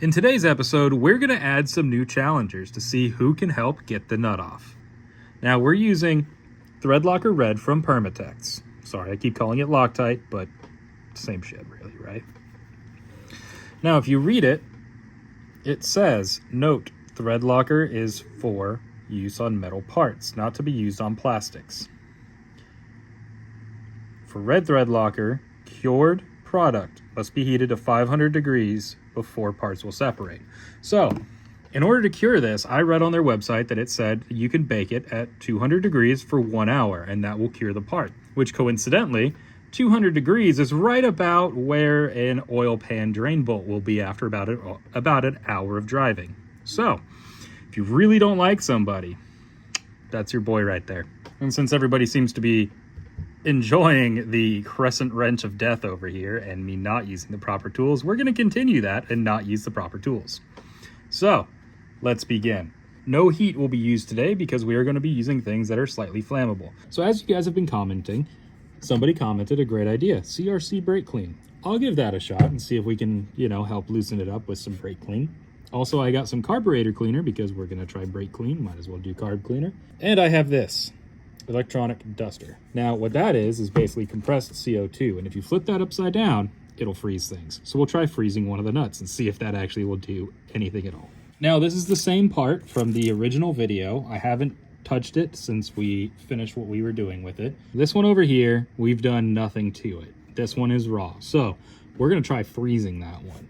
In today's episode, we're going to add some new challengers to see who can help get the nut off. Now, we're using Threadlocker Red from Permatex. Sorry, I keep calling it Loctite, but same shit really, right? Now, if you read it, it says, note, Threadlocker is for use on metal parts, not to be used on plastics. For red Threadlocker, cured product must be heated to 500 degrees before parts will separate. So, in order to cure this, I read on their website that it said you can bake it at 200 degrees for 1 hour, and that will cure the part. Which, coincidentally, 200 degrees is right about where an oil pan drain bolt will be after about an hour of driving. So, if you really don't like somebody, that's your boy right there. And since everybody seems to be enjoying the crescent wrench of death over here and me not using the proper tools, we're going to continue that and not use the proper tools. So let's begin. No heat will be used today because we are going to be using things that are slightly flammable. So as you guys have been commenting, somebody commented a great idea, CRC brake clean. I'll give that a shot and see if we can, help loosen it up with some brake clean. Also, I got some carburetor cleaner because we're going to try brake clean. Might as well do carb cleaner. And I have this electronic duster. Now what that is basically compressed CO2, and if you flip that upside down, it'll freeze things. So we'll try freezing one of the nuts and see if that actually will do anything at all. Now this is the same part from the original video. I haven't touched it since we finished what we were doing with it. This one over here, we've done nothing to it. This one is raw. So we're gonna try freezing that one.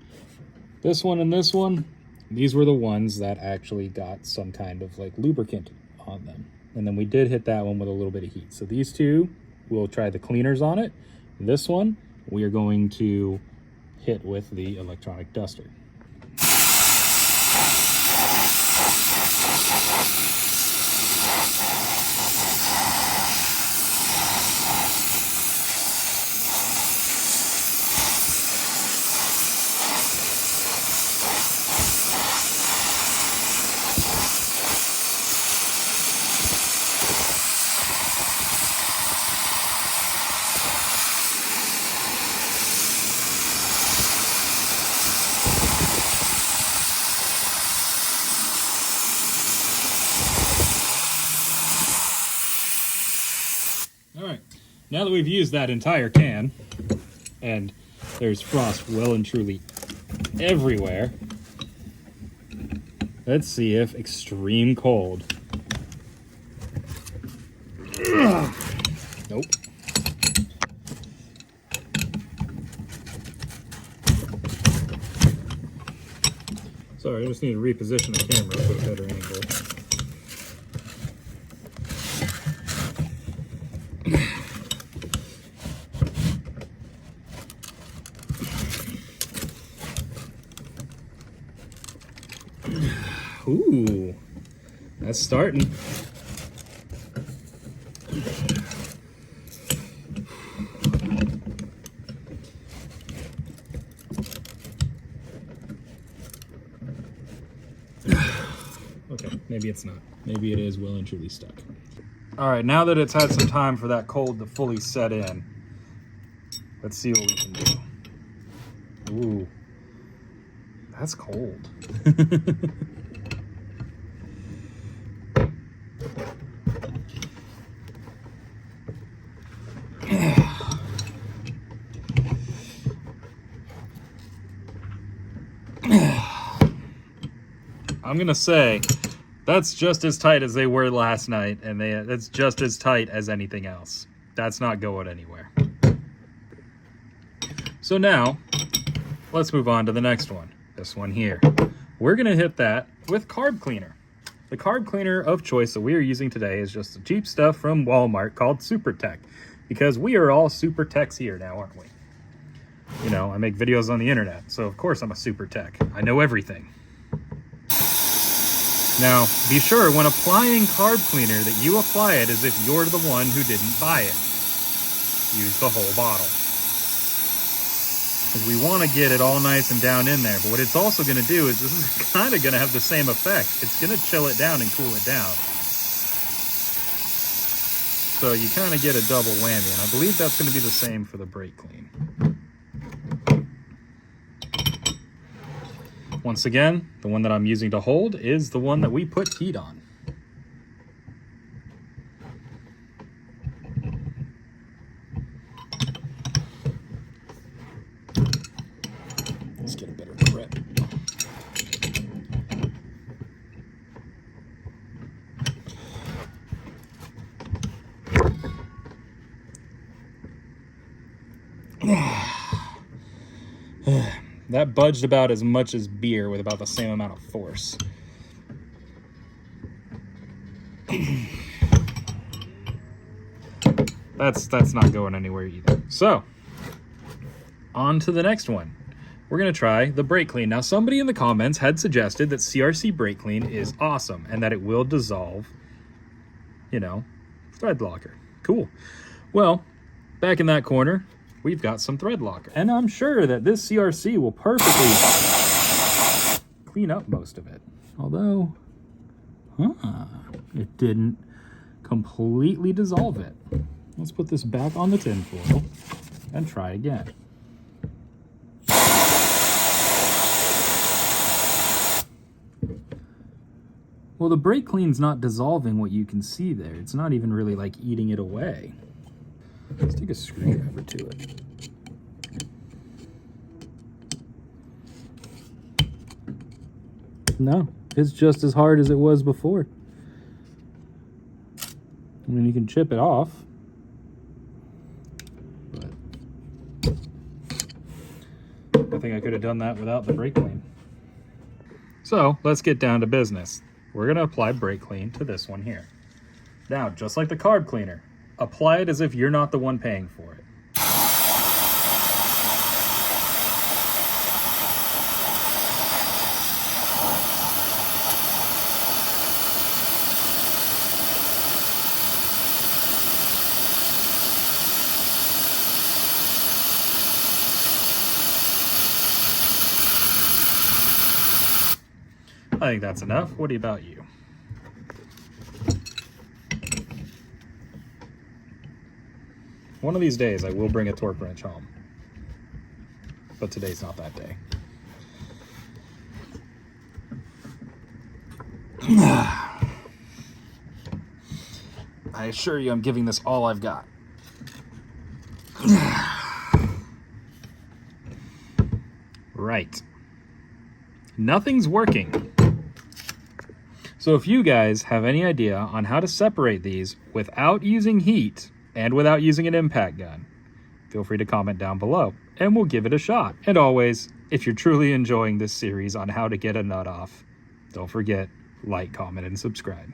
This one and this one, these were the ones that actually got some kind of like lubricant on them. And then we did hit that one with a little bit of heat. So these two, we'll try the cleaners on it. This one, we are going to hit with the electronic duster. All right, now that we've used that entire can, and there's frost well and truly everywhere, let's see if extreme cold. Nope. Sorry, I just need to reposition the camera for a better angle. Ooh, that's starting. Okay, maybe it's not. Maybe it is well and truly stuck. All right, now that it's had some time for that cold to fully set in, let's see what we can do. Ooh, that's cold. I'm gonna say that's just as tight as they were last night, and that's just as tight as anything else. That's not going anywhere. So now, let's move on to the next one. This one here. We're gonna hit that with carb cleaner. The carb cleaner of choice that we are using today is just the cheap stuff from Walmart called Super Tech, because we are all super techs here now, aren't we? I make videos on the internet, so of course I'm a super tech. I know everything. Now, be sure when applying carb cleaner that you apply it as if you're the one who didn't buy it. Use the whole bottle. Because we want to get it all nice and down in there. But what it's also going to do is this is kind of going to have the same effect. It's going to chill it down and cool it down. So you kind of get a double whammy. And I believe that's going to be the same for the brake clean. Once again, the one that I'm using to hold is the one that we put heat on. Let's get a better grip. That budged about as much as beer with about the same amount of force. That's not going anywhere either. So, on to the next one. We're going to try the brake clean. Now, somebody in the comments had suggested that CRC brake clean is awesome and that it will dissolve, you know, thread locker. Cool. Well, back in that corner, we've got some thread locker. And I'm sure that this CRC will perfectly clean up most of it. Although, it didn't completely dissolve it. Let's put this back on the tin foil and try again. Well, the brake clean's not dissolving what you can see there. It's not even really like eating it away. Let's take a screwdriver to it. No, it's just as hard as it was before. I mean, you can chip it off, but I think I could have done that without the brake clean. So let's get down to business. We're gonna apply brake clean to this one here. Now, just like the carb cleaner, apply it as if you're not the one paying for it. I think that's enough. What about you? One of these days I will bring a torque wrench home, but today's not that day. I assure you I'm giving this all I've got. Right. Nothing's working. So if you guys have any idea on how to separate these without using heat and without using an impact gun, feel free to comment down below and we'll give it a shot. And always, if you're truly enjoying this series on how to get a nut off, don't forget, like, comment, and subscribe.